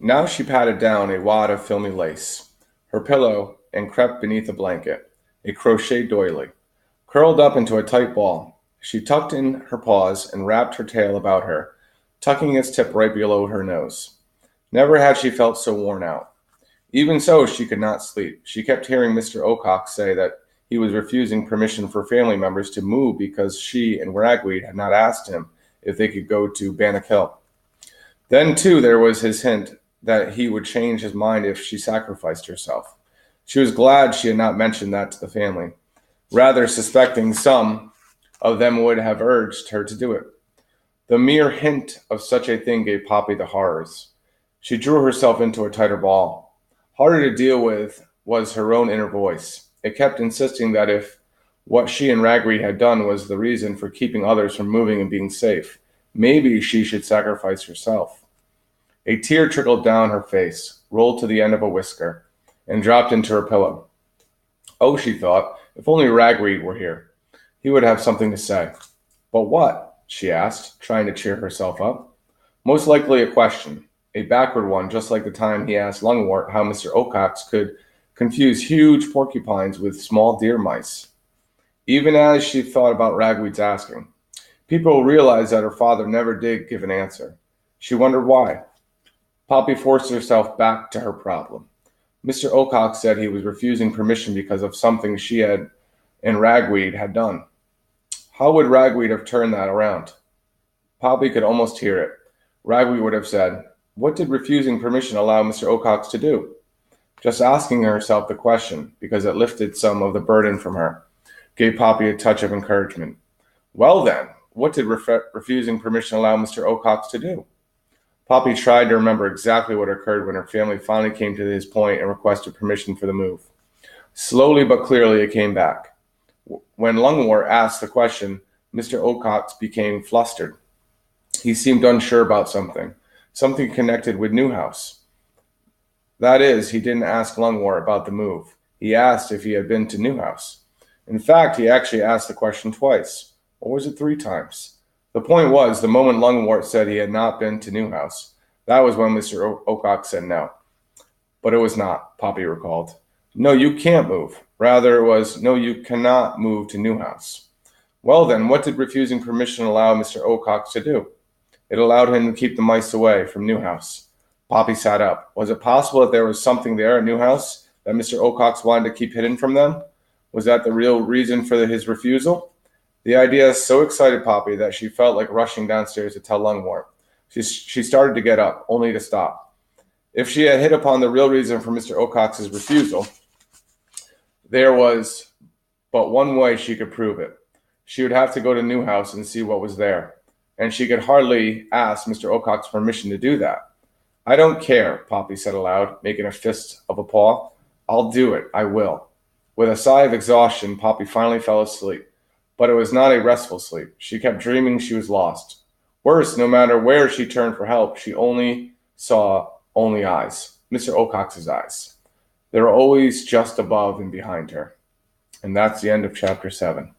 Now she patted down a wad of filmy lace, her pillow, and crept beneath a blanket, a crochet doily. Curled up into a tight ball, she tucked in her paws and wrapped her tail about her, tucking its tip right below her nose. Never had she felt so worn out. Even so, she could not sleep. She kept hearing Mr. Ocock say that he was refusing permission for family members to move because she and Ragweed had not asked him if they could go to Bannock Hill. Then, too, there was his hint that he would change his mind if she sacrificed herself. She was glad she had not mentioned that to the family, rather suspecting some of them would have urged her to do it. The mere hint of such a thing gave Poppy the horrors. She drew herself into a tighter ball. Harder to deal with was her own inner voice. It kept insisting that if what she and Ragweed had done was the reason for keeping others from moving and being safe, maybe she should sacrifice herself. A tear trickled down her face, rolled to the end of a whisker, and dropped into her pillow. Oh, she thought, if only Ragweed were here. He would have something to say. But what? She asked, trying to cheer herself up. Most likely a question, a backward one, just like the time he asked Lungwort how Mr. Ocox could confuse huge porcupines with small deer mice. Even as she thought about Ragweed's asking, people realized that her father never did give an answer. She wondered why. Poppy forced herself back to her problem. Mr. Ocock said he was refusing permission because of something she had and Ragweed had done. How would Ragweed have turned that around? Poppy could almost hear it. Ragweed would have said, "What did refusing permission allow Mr. Ocox to do?" Just asking herself the question, because it lifted some of the burden from her, gave Poppy a touch of encouragement. Well then, what did refusing permission allow Mr. Ocox to do? Poppy tried to remember exactly what occurred when her family finally came to this point and requested permission for the move. Slowly but clearly it came back. When Lungwort asked the question, Mr. Ocox became flustered. He seemed unsure about something connected with Newhouse. That is, he didn't ask Lungwort about the move. He asked if he had been to Newhouse. In fact, he actually asked the question twice. Or was it 3 times? The point was, the moment Lungwort said he had not been to Newhouse, that was when Mr. Ocock said no. But it was not, Poppy recalled. No, you can't move. Rather, it was, no, you cannot move to Newhouse. Well then, what did refusing permission allow Mr. Ocock to do? It allowed him to keep the mice away from Newhouse. Poppy sat up. Was it possible that there was something there at Newhouse that Mr. Ocox wanted to keep hidden from them? Was that the real reason for his refusal? The idea so excited Poppy that she felt like rushing downstairs to tell Lungwort. She started to get up, only to stop. If she had hit upon the real reason for Mr. Ocox's refusal, there was but one way she could prove it. She would have to go to Newhouse and see what was there, and she could hardly ask Mr. Ocock's permission to do that. I don't care, Poppy said aloud, making a fist of a paw. I'll do it, I will. With a sigh of exhaustion, Poppy finally fell asleep. But it was not a restful sleep. She kept dreaming she was lost. Worse, no matter where she turned for help, she only saw eyes. Mr. Ocox's eyes. They were always just above and behind her. And that's the end of chapter 7.